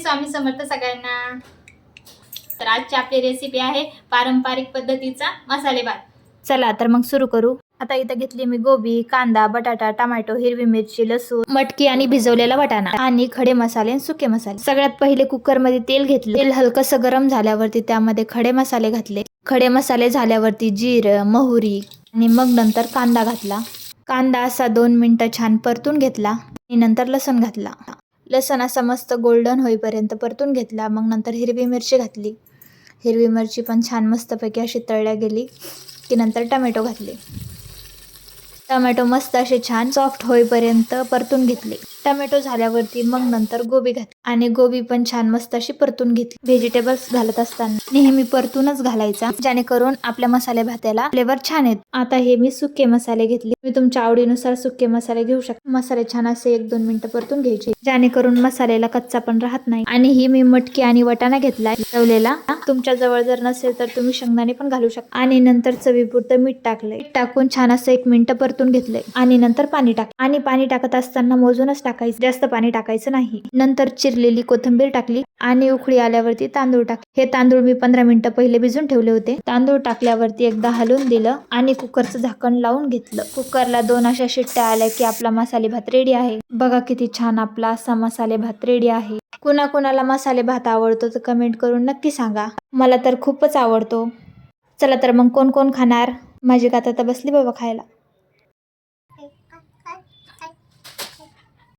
स्वामी समर्थ सगळ्यांना। तर आजची आपली रेसिपी आहे पारंपरिक पद्धतीचा मसाले भात। चला तर मग सुरू करू। आता इथं घेतली मी गोबी, कांदा, बटाटा, टोमॅटो, हिरवी मिरची, लसूण, मटकी आणि भिजवलेला वाटाणा आणि खडे मसाले आणि सुके मसाले। सगळ्यात पहिले कुकर मध्ये तेल घेतले। तेल हलकसं गरम झाल्यावरती त्यामध्ये खडे मसाले घातले। खडे मसाले झाल्यावरती जिरं, मोहरी आणि मग नंतर कांदा घातला। कांदा असा 2 मिनिटं छान परतून घेतला आणि नंतर लसूण घातला। लसूण असा मस्त गोल्डन होईपर्यंत परतून घेतला। मग नंतर हिरवी मिरची घातली। हिरवी मिरची पण छान मस्तपैकी अशी तळल्या गेली की नंतर टोमॅटो घातले। टोमॅटो मस्त असे छान सॉफ्ट होईपर्यंत परतून घेतले। टोमॅटो झाल्यावरती मग नंतर गोबी घातली आणि गोबी पण छान मस्त अशी परतून घेतली। व्हेजिटेबल्स घालत असताना नेहमी परतूनच घालायचा, जेणेकरून आपल्या मसाले भाताला फ्लेवर छान येतो। आता हे मी सुके मसाले घेतले। मी तुमच्या आवडीनुसार सुके मसाले घेऊ शकता। मसाले छान असे 1-2 मिनिटं परतून घ्यायचे, जेणेकरून मसाल्याला कच्चा पण राहत नाही। आणि ही मी मटकी आणि वाटाणा घेतलाय तळलेला। तुमच्या जवळ जर नसेल तर तुम्ही शेंगदाणे पण घालू शकता। आणि नंतर चवीपुरतं मीठ टाकले। टाकून छान असं 1 मिनिट परतून घेतले आणि नंतर पाणी टाक आणि पाणी टाकत असताना मोजूनच टाकायचं, जास्त पाणी टाकायचं नाही। नंतर चिरलेली कोथिंबीर टाकली आणि उकळी आल्यावरती तांदूळ टाकले। हे तांदूळ मी 15 मिनिटं पहिले भिजून ठेवले होते। तांदूळ टाकल्यावरती एकदा हलवून दिलं आणि कुकरचं झाकण लावून घेतलं। कुकरला 2 अशा शिट्ट्या आल्या की आपला मसाले भात रेडी आहे। बघा किती छान आपला असा मसाले भात रेडी आहे। कुणाकुणाला मसाले भात आवडतो तर कमेंट करून नक्की सांगा। मला तर खूपच आवडतो। चला तर मग कोण कोण खाणार? माझी काता तर बसली बाबा खायला।